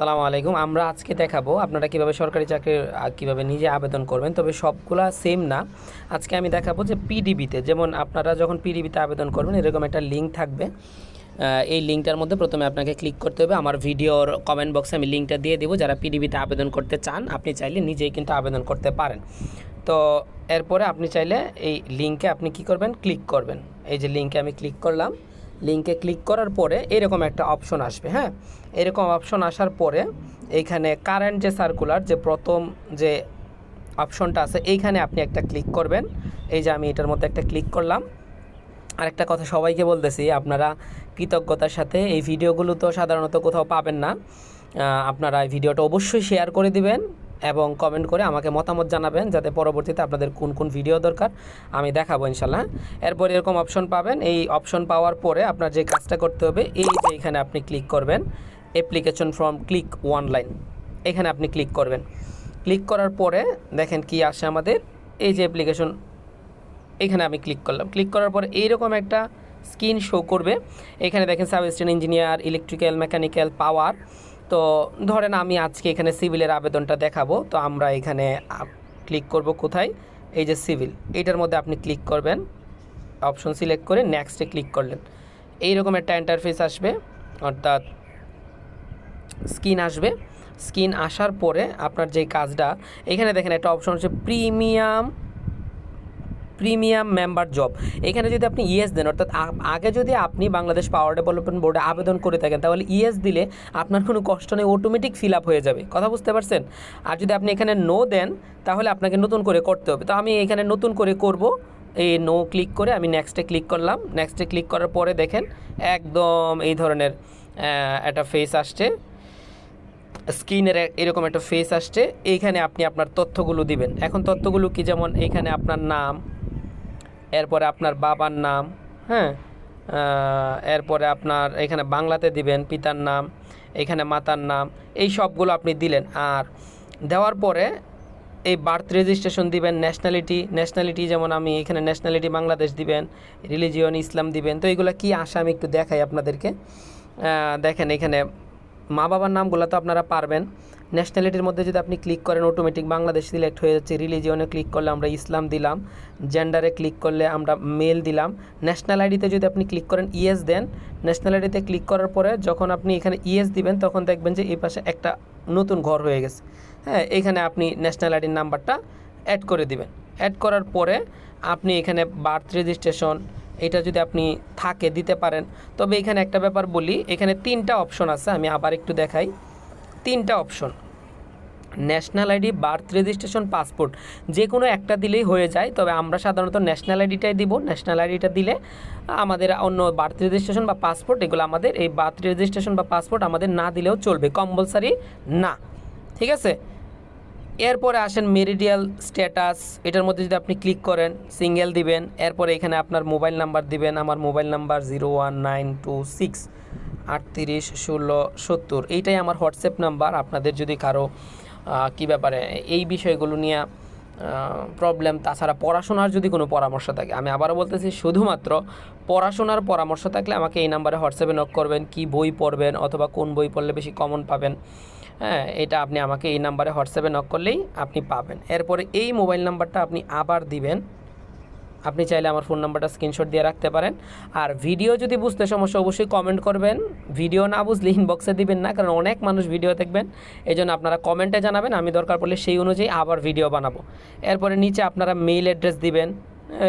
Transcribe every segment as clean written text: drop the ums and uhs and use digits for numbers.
সালামু আলাইকুম। আমরা আজকে দেখাবো আপনারা কিভাবে সরকারি চাকরির কিভাবে নিজে আবেদন করবেন, তবে সবগুলা সেম না। আজকে আমি দেখাবো যে পিডিবিতে, যেমন আপনারা যখন পিডিবিতে আবেদন করবেন এরকম একটা লিঙ্ক থাকবে। এই লিঙ্কটার মধ্যে প্রথমে আপনাকে ক্লিক করতে হবে। আমার ভিডিওর কমেন্ট বক্সে আমি লিঙ্কটা দিয়ে দেবো। যারা পিডিবিতে আবেদন করতে চান আপনি চাইলে নিজেই কিন্তু আবেদন করতে পারেন। তো এরপরে আপনি চাইলে এই লিঙ্কে আপনি কি করবেন, ক্লিক করবেন। এই যে লিঙ্কে আমি ক্লিক করলাম, লিঙ্কে ক্লিক করার পরে এরকম একটা অপশন আসবে। হ্যাঁ, এরকম অপশন আসার পরে এইখানে কারেন্ট যে সার্কুলার, যে প্রথম যে অপশনটা আছে এইখানে আপনি একটা ক্লিক করবেন। এই যে আমি এটার মধ্যে একটা ক্লিক করলাম। আরেকটা কথা সবাইকে বলতেছি, আপনারা কৃতজ্ঞতার সাথে এই ভিডিওগুলো তো সাধারণত কোথাও পাবেন না। আপনারা এই ভিডিওটা অবশ্যই শেয়ার করে দিবেন এবং কমেন্ট করে আমাকে মতামত জানাবেন, যাতে পরবর্তীতে আপনাদের কোন কোন ভিডিও দরকার আমি দেখাবো ইনশাল্লাহ। এরপর এরকম অপশন পাবেন। এই অপশন পাওয়ার পরে আপনার যে কাজটা করতে হবে, এই যে এখানে আপনি ক্লিক করবেন অ্যাপ্লিকেশন ফর্ম ক্লিক অনলাইন, এখানে আপনি ক্লিক করবেন। ক্লিক করার পরে দেখেন কি আসে আমাদের, এই যে অ্যাপ্লিকেশন, এখানে আমি ক্লিক করলাম। ক্লিক করার পরে এইরকম একটা স্ক্রিন শো করবে। এখানে দেখেন substation engineer, electrical, mechanical, power. তো ধরেন আমি আজকে এখানে সিভিলের আবেদনটা দেখাবো, তো আমরা এখানে ক্লিক করব কোথায়, এই যে সিভিল, এইটার মধ্যে আপনি ক্লিক করবেন। অপশন সিলেক্ট করে নেক্সটে ক্লিক করলেন, এইরকম একটা ইন্টারফেস আসবে, অর্থাৎ স্ক্রিন আসবে। স্ক্রিন আসার পরে আপনার যে কাজটা, এখানে দেখেন একটা অপশন হচ্ছে প্রিমিয়াম মেম্বার জব। এখানে যদি আপনি ইয়েস দেন, অর্থাৎ আগে যদি আপনি বাংলাদেশ পাওয়ার ডেভেলপমেন্ট বোর্ডে আবেদন করে থাকেন তাহলে ইয়েস দিলে আপনার কোনো কষ্ট নেই, অটোমেটিক ফিল আপ হয়ে যাবে। কথা বুঝতে পারছেন? আর যদি আপনি এখানে নো দেন তাহলে আপনাকে নতুন করে করতে হবে। তো আমি এখানে নতুন করে করব, এই নো ক্লিক করে আমি নেক্সটে ক্লিক করলাম। নেক্সটে ক্লিক করার পরে দেখেন একদম এই ধরনের একটা ফেস আসছে, স্ক্রিনের এরকম একটা ফেস আসছে। এইখানে আপনি আপনার তথ্যগুলো দিবেন। এখন তথ্যগুলো কি, যেমন এইখানে আপনার নাম, এরপরে আপনার বাবার নাম, হ্যাঁ, এরপরে আপনার এখানে বাংলাতে দিবেন পিতার নাম, এখানে মাতার নাম, এই সবগুলো আপনি দিলেন। আর দেওয়ার পরে এই বার্থ রেজিস্ট্রেশন দিবেন, ন্যাশনালিটি যেমন আমি এখানে ন্যাশনালিটি বাংলাদেশ দিবেন, রিলিজিয়ন ইসলাম দিবেন। তো এইগুলো কি আসে আমি একটু দেখাই আপনাদেরকে। দেখেন এখানে মা বাবার নামগুলো তো আপনারা পারবেন। ন্যাশনালিটির মধ্যে যদি আপনি ক্লিক করেন অটোমেটিক বাংলাদেশ সিলেক্ট হয়ে যাচ্ছে। রিলিজিয়নে ক্লিক করলে আমরা ইসলাম দিলাম, জেন্ডারে ক্লিক করলে আমরা মেল দিলাম। ন্যাশনাল আইডিতে যদি আপনি ক্লিক করেন ইয়েস দেন, ন্যাশনাল আইডিতে ক্লিক করার পরে যখন আপনি এখানে ইয়েস দিবেন তখন দেখবেন যে এই পাশে একটা নতুন ঘর হয়ে গেছে। হ্যাঁ, এখানে আপনি ন্যাশনাল আইডির নাম্বারটা অ্যাড করে দিবেন। অ্যাড করার পরে আপনি এখানে বার্থ রেজিস্ট্রেশন, এটা যদি আপনি থাকে দিতে পারেন। তবে এখানে একটা ব্যাপার বলি, এখানে 3টা অপশন আছে, আমি আবার একটু দেখাই। 3টা option, national ID, birth registration, passport, যে কোনো একটা দিলেই হয়ে যায়। তবে আমরা সাধারণত ন্যাশনাল আইডিটাই দিব। ন্যাশনাল আইডিটা দিলে আমাদের অন্য বার্থ রেজিস্ট্রেশন বা পাসপোর্ট, এগুলো আমাদের, এই বার্থ রেজিস্ট্রেশন বা পাসপোর্ট আমাদের না দিলেও চলবে, কম্পালসারি না। ঠিক আছে? এরপরে আসেন মেরিডিয়াল স্ট্যাটাস, এটার মধ্যে যদি আপনি ক্লিক করেন সিঙ্গেল দিবেন। এরপরে এখানে আপনার মোবাইল নাম্বার দিবেন। আমার মোবাইল নাম্বার 01926 38 16 70, এইটাই আমার হোয়াটসঅ্যাপ নাম্বার। আপনাদের যদি কারো কী ব্যাপারে এই বিষয়গুলো নিয়ে প্রবলেম, তাছাড়া পড়াশোনার যদি কোনো পরামর্শ থাকে, আমি আবারও বলতেছি শুধুমাত্র পড়াশোনার পরামর্শ থাকলে আমাকে এই নাম্বারে হোয়াটসঅ্যাপে নক করবেন। কি বই পড়বেন অথবা কোন বই পড়লে বেশি কমন পাবেন, হ্যাঁ, এটা আপনি আমাকে এই নাম্বারে হোয়াটসঅ্যাপে নক করলেই আপনি পাবেন। এরপরে এই মোবাইল নাম্বারটা আপনি আবার দিবেন। আপনি চাইলে আমার ফোন নাম্বারটা স্ক্রিনশট দিয়ে রাখতে পারেন। আর ভিডিও যদি বুঝতে সমস্যা অবশ্যই কমেন্ট করবেন, ভিডিও না বুঝলে ইনবক্সে দিবেন না, কারণ অনেক মানুষ ভিডিও দেখবেন। এই জন্য আপনারা কমেন্টে জানাবেন, আমি দরকার পড়লে সেই অনুযায়ী আবার ভিডিও বানাবো। এরপরে নিচে আপনারা মেইল অ্যাড্রেস দিবেন,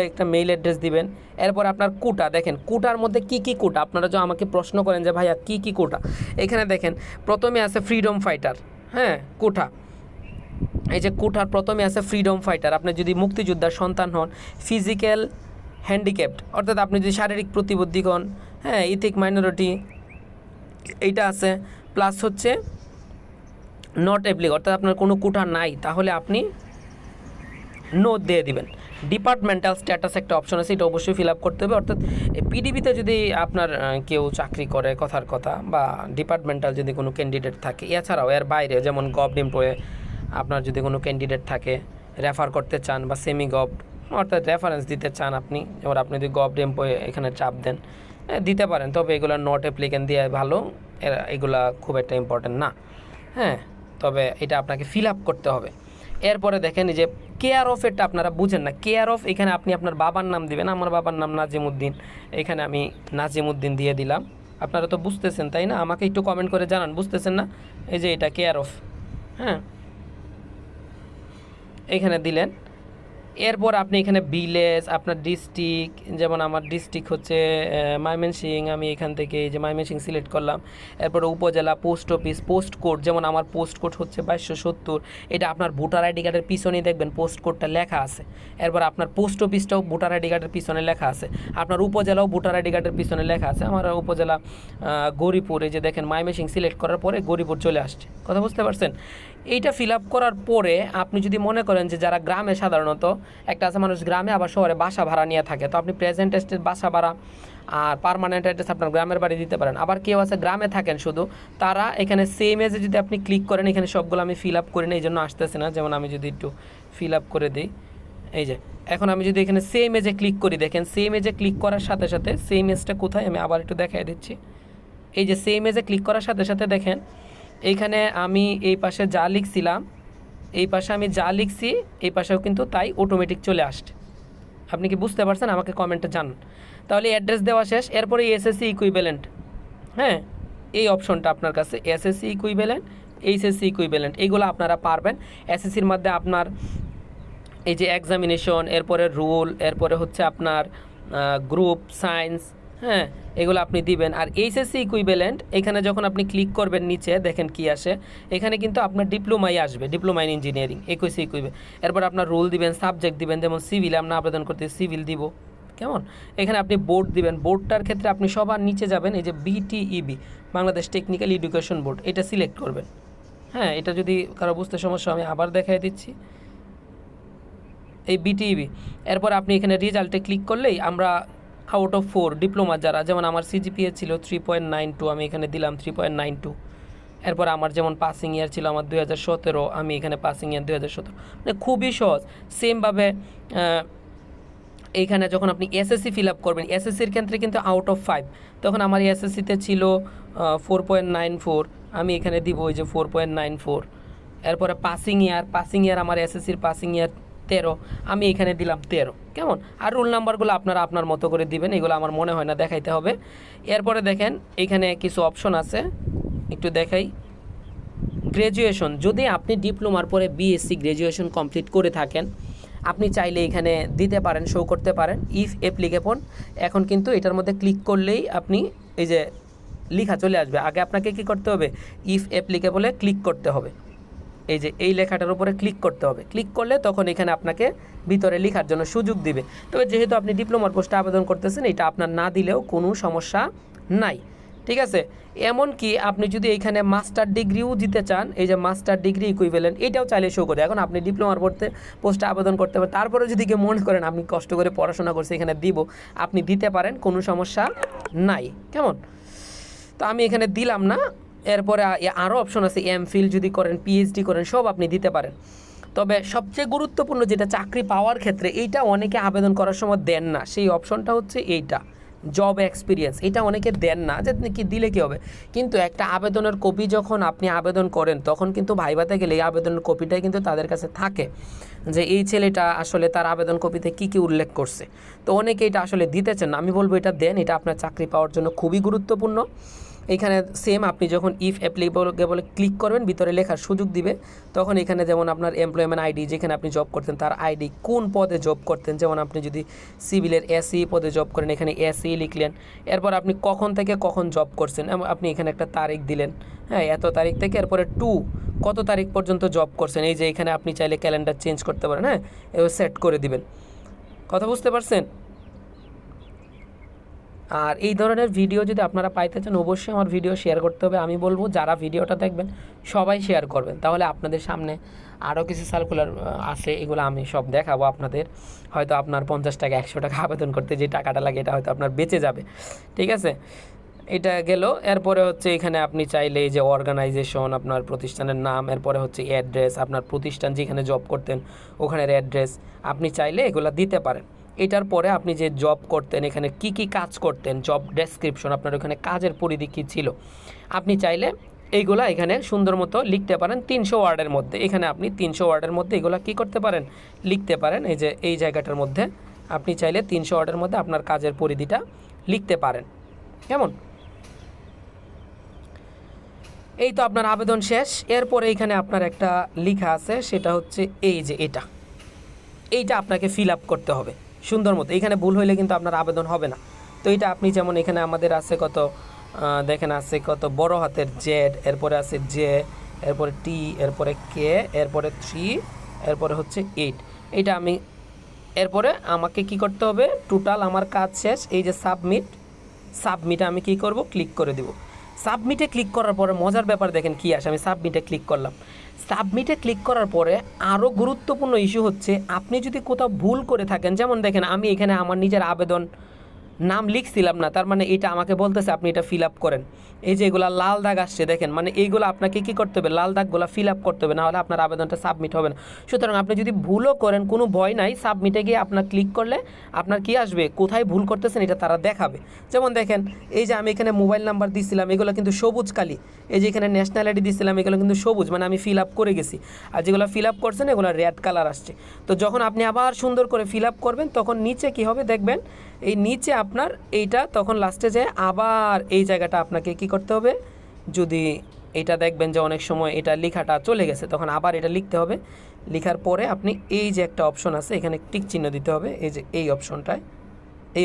একটা মেইল অ্যাড্রেস দিবেন। এরপর আপনার কোটা, দেখেন কোটার মধ্যে কি কি কোটা, আপনারা যে আমাকে প্রশ্ন করেন যে ভাইয়া কি কি কোটা, এখানে দেখেন প্রথমে আছে ফ্রিডম ফাইটার, হ্যাঁ, কোটা। এই যে কোটার প্রথমে আছে ফ্রিডম ফাইটার, আপনি যদি মুক্তিযোদ্ধার সন্তান হন, ফিজিক্যাল হ্যান্ডিক্যাপড, অর্থাৎ আপনি যদি শারীরিক প্রতিবন্ধী হন, হ্যাঁ, ইথিক মাইনরিটি, এইটা আছে। প্লাস হচ্ছে নট অ্যাপ্লিক, অর্থাৎ আপনার কোনো কোটা নাই, তাহলে আপনি নো দিয়ে দিবেন। ডিপার্টমেন্টাল স্ট্যাটাস একটা অপশন আছে, এটা অবশ্যই ফিল আপ করতে হবে। অর্থাৎ পিডিবিতে যদি আপনার কেউ চাকরি করে, কথার কথা, বা ডিপার্টমেন্টাল যদি কোনো ক্যান্ডিডেট থাকে, এছাড়াও এর বাইরে যেমন গভর্ন এমপ্লয়ে আপনার যদি কোনো ক্যান্ডিডেট থাকে রেফার করতে চান, বা সেমি গভ, অর্থাৎ রেফারেন্স দিতে চান আপনি, যেমন আপনি যদি গভর্ন এমপ্লয়ে এখানে চাপ দেন দিতে পারেন। তবে এগুলো নট অ্যাপ্লিকেন্ট দিয়ে ভালো, এগুলা খুব একটা ইম্পর্টেন্ট না। হ্যাঁ, তবে এটা আপনাকে ফিল আপ করতে হবে। এরপরে দেখেন এই যে কেয়ার অফ, এটা আপনারা বুঝেন না। কেয়ার অফ, এখানে আপনি আপনার বাবার নাম দিবেন। আমার বাবার নাম নাজিমউদ্দিন, এখানে আমি নাজিমউদ্দিন দিয়ে দিলাম। আপনারা তো বুঝতেছেন তাই না? আমাকে একটু কমেন্ট করে জানান বুঝতেছেন না। এই যে এটা কেয়ার অফ, হ্যাঁ, এখানে দিলেন। এরপর আপনি এখানে ভিলেজ, আপনার ডিস্ট্রিক্ট, যেমন আমার ডিস্ট্রিক্ট হচ্ছে ময়মনসিংহ, আমি এখান থেকে এই যে ময়মনসিংহ সিলেক্ট করলাম। এরপরে উপজেলা, পোস্ট অফিস, পোস্ট কোড, যেমন আমার পোস্ট কোড হচ্ছে 2270, এটা আপনার ভোটার আইডি কার্ডের পিছনেই দেখবেন পোস্ট কোডটা লেখা আছে। এরপর আপনার পোস্ট অফিসটাও ভোটার আইডি কার্ডের পিছনে লেখা আছে। আপনার উপজেলাও ভোটার আইডি কার্ডের পিছনে লেখা আছে। আমার উপজেলা গৌরীপুর, এই যে দেখেন ময়মনসিংহ সিলেক্ট করার পরে গৌরীপুর চলে আসছে। কথা বুঝতে পারছেন? এইটা ফিল আপ করার পরে আপনি যদি মনে করেন যে যারা গ্রামে, সাধারণত একটা আছে মানুষ গ্রামে আবার শহরে বাসা ভাড়া নিয়ে থাকে, তো আপনি প্রেজেন্ট এস্টেট বাসা ভাড়া আর পার্মানেন্ট অ্যাড্রেস আপনার গ্রামের বাড়ি দিতে পারেন। আবার কেউ আছে গ্রামে থাকেন শুধু, তারা এখানে সেম এজে যদি আপনি ক্লিক করেন, এখানে সবগুলো আমি ফিল আপ করে নিই, এই জন্য আসতেছে না। যেমন আমি যদি একটু ফিল আপ করে দিই, এই যে এখন আমি যদি এখানে সেম এজে ক্লিক করি, দেখেন সেম এজে ক্লিক করার সাথে সাথে সেম এজটা কোথায় আমি আবার একটু দেখাই দিচ্ছি। এই যে সেম এজে ক্লিক করার সাথে সাথে দেখেন এইখানে আমি এই পাশে যা লিখছিলাম, এই পাশে আমি যা লিখছি এই পাশেও কিন্তু তাই অটোমেটিক চলে আসছে। আপনি কি বুঝতে পারছেন? আমাকে কমেন্টে জানান। তাহলে অ্যাড্রেস দেওয়া শেষ। এরপরে এসএসসি ইকুইভ্যালেন্ট, হ্যাঁ, এই অপশনটা আপনার কাছে, এসএসসি ইকুইভ্যালেন্ট, এইচএসসি ইকুইভ্যালেন্ট, এইগুলো আপনারা পারবেন। এসএসসির মধ্যে আপনার এই যে এক্সামিনেশন, এরপরে রুল, এরপরে হচ্ছে আপনার গ্রুপ সায়েন্স, হ্যাঁ, এগুলো আপনি দিবেন। আর এইচএসসি ইকুইভ্যালেন্ট, এখানে যখন আপনি ক্লিক করবেন নিচে দেখেন কি আসে, এখানে কিন্তু আপনার ডিপ্লোমাই আসবে, diploma in engineering, HSC equivalent. এরপর আপনার রুল দিবেন, সাবজেক্ট দিবেন, যেমন সিভিল আমরা আবেদন করতে সিভিল দিব, কেমন। এখানে আপনি বোর্ড দিবেন, বোর্ডটার ক্ষেত্রে আপনি সবার নিচে যাবেন, এই যে BTEB, Bangladesh technical education board, এটা সিলেক্ট করবেন। হ্যাঁ, এটা যদি কারো বুঝতে সমস্যা আমি আবার দেখাই দিচ্ছি, এই বিটিইবি। এরপর আপনি এখানে রেজাল্টে ক্লিক করলেই আমরা আউট অফ 4 ডিপ্লোমা যারা, যেমন আমার সিজিপিএ ছিল 3.92, আমি এখানে দিলাম 3.92। এরপর আমার যেমন পাসিং ইয়ার ছিল আমার 2017, আমি এখানে পাসিং ইয়ার 2017। মানে খুবই সহজ। সেমভাবে এইখানে যখন আপনি এসএসসি ফিল আপ করবেন, এসএসসির ক্ষেত্রে কিন্তু আউট অফ 5, তখন আমার এসএসসিতে ছিল 4.94, আমি এখানে দিব ওই যে 4.94। এরপরে পাসিং ইয়ার আমার এসএসসির পাসিং ইয়ার 13, আমি এখানে দিলাম 13, কেমন। আর রোল নাম্বারগুলো আপনারা আপনার মতো করে দিবেন, এগুলো আমার মনে হয় না দেখাইতে হবে। এরপরে দেখেন এখানে কিছু অপশন আছে, একটু দেখাই। গ্র্যাজুয়েশন, যদি আপনি ডিপ্লোমার পরে বিএসসি গ্র্যাজুয়েশন কমপ্লিট করে থাকেন, আপনি চাইলে এখানে দিতে পারেন, শো করতে পারেন ইফ অ্যাপ্লিকেবল। এখন কিন্তু এটার মধ্যে ক্লিক করলেই আপনি এই যে লেখা চলে আসবে। আগে আপনাকে কি করতে হবে? ইফ অ্যাপ্লিকেবলে ক্লিক করতে হবে, এই যে এই লেখাটার উপরে ক্লিক করতে হবে। ক্লিক করলে তখন এখানে আপনাকে ভিতরে লেখার জন্য সুযোগ দিবে। তবে যেহেতু আপনি ডিপ্লোমার পোস্টে আবেদন করতেছেন, এটা আপনার না দিলেও কোনো সমস্যা নাই, ঠিক আছে। এমনকি আপনি যদি এইখানে মাস্টার ডিগ্রিও দিতে চান, এই যে মাস্টার ডিগ্রি ইকুইভ্যালেন্ট, এটাও চাইলে শো করে। এখন আপনি ডিপ্লোমার পোস্টে আবেদন করতে পারেন, তারপরে যদি কেউ মনে করেন আপনি কষ্ট করে পড়াশোনা করছে এখানে দিব, আপনি দিতে পারেন, কোনো সমস্যা নাই, কেমন। তো আমি এখানে দিলাম না। এরপরে আরও অপশন আছে, এমফিল যদি করেন, পিএইচডি করেন, সব আপনি দিতে পারেন। তবে সবচেয়ে গুরুত্বপূর্ণ যেটা চাকরি পাওয়ার ক্ষেত্রে, এইটা অনেকে আবেদন করার সময় দেন না, সেই অপশনটা হচ্ছে এইটা, জব এক্সপিরিয়েন্স। এটা অনেকে দেন না, যে কি দিলে কী হবে। কিন্তু একটা আবেদনের কপি যখন আপনি আবেদন করেন, তখন কিন্তু ভাইভাতে গেলে এই আবেদনের কপিটাই কিন্তু তাদের কাছে থাকে, যে এই ছেলেটা আসলে তার আবেদন কপিতে কী কী উল্লেখ করছে। তো অনেকে এটা আসলে দিতেছেন না, আমি বলবো এটা দেন, এটা আপনার চাকরি পাওয়ার জন্য খুবই গুরুত্বপূর্ণ। এখানে সেম আপনি যখন ইফ অ্যাপ্লিকেবল ক্লিক করবেন, ভিতরে লেখার সুযোগ দিবে, তখন এখানে যেমন আপনার এমপ্লয়মেন্ট আইডি, যেখানে আপনি জব করতেন তার আইডি, কোন পদে জব করতেন, যেমন আপনি যদি সিভিলের এসি পদে জব করেন, এখানে এসি লিখলেন। এরপর আপনি কখন থেকে কখন জব করছেন, আপনি এখানে একটা তারিখ দিলেন, হ্যাঁ, এত তারিখ থেকে। এরপরে কত তারিখ পর্যন্ত জব করছেন, এই যে এখানে আপনি চাইলে ক্যালেন্ডার চেঞ্জ করতে পারেন, হ্যাঁ, এবার সেট করে দিবেন। কথা বুঝতে পারছেন? আর এই ধরনের ভিডিও যদি আপনারা পাইতে চান, অবশ্যই আমার ভিডিও শেয়ার করতে হবে। আমি বলবো যারা ভিডিওটা দেখবেন সবাই শেয়ার করবেন, তাহলে আপনাদের সামনে আরও কিছু সার্কুলার আছে, এগুলো আমি সব দেখাবো আপনাদের। হয়তো আপনার 50 টাকা 100 টাকা আবেদন করতে যে টাকাটা লাগে, এটা হয়তো আপনার বেঁচে যাবে, ঠিক আছে। এটা গেল। এরপরে হচ্ছে এখানে আপনি চাইলে এই যে অর্গানাইজেশন, আপনার প্রতিষ্ঠানের নাম, এরপরে হচ্ছে অ্যাড্রেস, আপনার প্রতিষ্ঠান যেখানে জব করতেন ওখানের অ্যাড্রেস, আপনি চাইলে এগুলো দিতে পারেন। এটার পরে আপনি যে জব করতেন, এখানে কি কি কাজ করতেন, জব ডেসক্রিপশন, আপনার ওখানে কাজের পরিধি কী ছিল, আপনি চাইলে এইগুলা এখানে সুন্দর মতো লিখতে পারেন 300 ওয়ার্ডের মধ্যে। এখানে আপনি 300 ওয়ার্ডের মধ্যে এগুলা কী করতে পারেন, লিখতে পারেন। এই যে এই জায়গাটার মধ্যে আপনি চাইলে 300 ওয়ার্ডের মধ্যে আপনার কাজের পরিধিটা লিখতে পারেন। কেমন? এই তো আপনার আবেদন শেষ। এরপরে এখানে আপনার একটা লেখা আছে, সেটা হচ্ছে এই যে এইটা আপনাকে ফিল আপ করতে হবে সুন্দর মতো। এখানে ভুল হইলে কিন্তু আপনার আবেদন হবে না। তো এইটা আপনি যেমন এখানে আমাদের আছে কত দেখেন, আছে কত বড় হাতের জেড, এরপরে আছে জে, এরপরে টি, এরপরে কে, এরপরে 3, এরপরে হচ্ছে 8। এইটা আমি এরপরে আমাকে কি করতে হবে, টোটাল আমার কাজ শেষ। এই যে সাবমিটে আমি কি করব, ক্লিক করে দেব। সাবমিটে ক্লিক করার পরে মজার ব্যাপার দেখেন কি আসে। আমি সাবমিটে ক্লিক করলাম। সাবমিটে ক্লিক করার পরে আরও গুরুত্বপূর্ণ ইস্যু হচ্ছে, আপনি যদি কোথাও ভুল করে থাকেন, যেমন দেখেন আমি এখানে আমার নিজের আবেদন নাম লিখছিলাম না, তার মানে এটা আমাকে বলতেছে আপনি এটা ফিল আপ করেন। এই যে এগুলা লাল দাগ আসছে দেখেন, মানে এইগুলো আপনাকে কী করতে হবে, লাল দাগগুলো ফিল আপ করতে হবে, নাহলে আপনার আবেদনটা সাবমিট হবে না। সুতরাং আপনি যদি ভুলও করেন কোনো ভয় নাই, সাবমিটে গিয়ে আপনার ক্লিক করলে আপনার কি আসবে, কোথায় ভুল করতেছেন এটা তারা দেখাবে। যেমন দেখেন এই যে আমি এখানে মোবাইল নাম্বার দিছিলাম, এগুলো কিন্তু সবুজ কালি। এই যে এখানে ন্যাশনাল আইডি দিছিলাম, এগুলো কিন্তু সবুজ, মানে আমি ফিল আপ করে গেছি। আর যেগুলো ফিল আপ করছেন এগুলো রেড কালার আসছে। তো যখন আপনি আবার সুন্দর করে ফিল আপ করবেন, তখন নিচে কি হবে দেখবেন, এই নিচে আপনার এইটা তখন লাস্টে যায় আবার এই জায়গাটা আপনাকে কি করতে হবে, যদি এটা দেখবেন যে অনেক সময় এটা লেখাটা চলে গেছে, তখন আবার এটা লিখতে হবে। লেখার পরে আপনি এই যে একটা অপশন আছে এখানে টিক চিহ্ন দিতে হবে, এই যে এই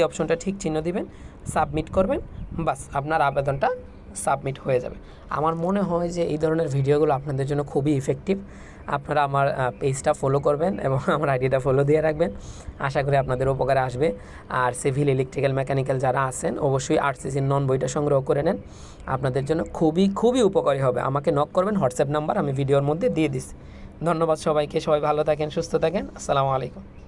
অপশনটা ঠিক চিহ্ন দিবেন, সাবমিট করবেন, বাস আপনার আবেদনটা সাবমিট হয়ে যাবে। আমার মনে হয় যে এই ধরনের ভিডিওগুলো আপনাদের জন্য খুবই ইফেক্টিভ। আপনারা আমার পেজটা ফলো করবেন এবং আমার আইডিটা ফলো দিয়ে রাখবেন। আশা করি আপনাদের উপকারে আসবে। আর সিভিল, ইলেকট্রিক্যাল, মেকানিক্যাল যারা আছেন অবশ্যই আরসিসির নন বইটা সংগ্রহ করে নেন, আপনাদের জন্য খুবই খুবই উপকারী হবে। আমাকে নক করবেন, হোয়াটসঅ্যাপ নাম্বার আমি ভিডিওর মধ্যে দিয়ে দিচ্ছি। ধন্যবাদ সবাইকে, সবাই ভালো থাকেন, সুস্থ থাকেন। আসসালামু আলাইকুম।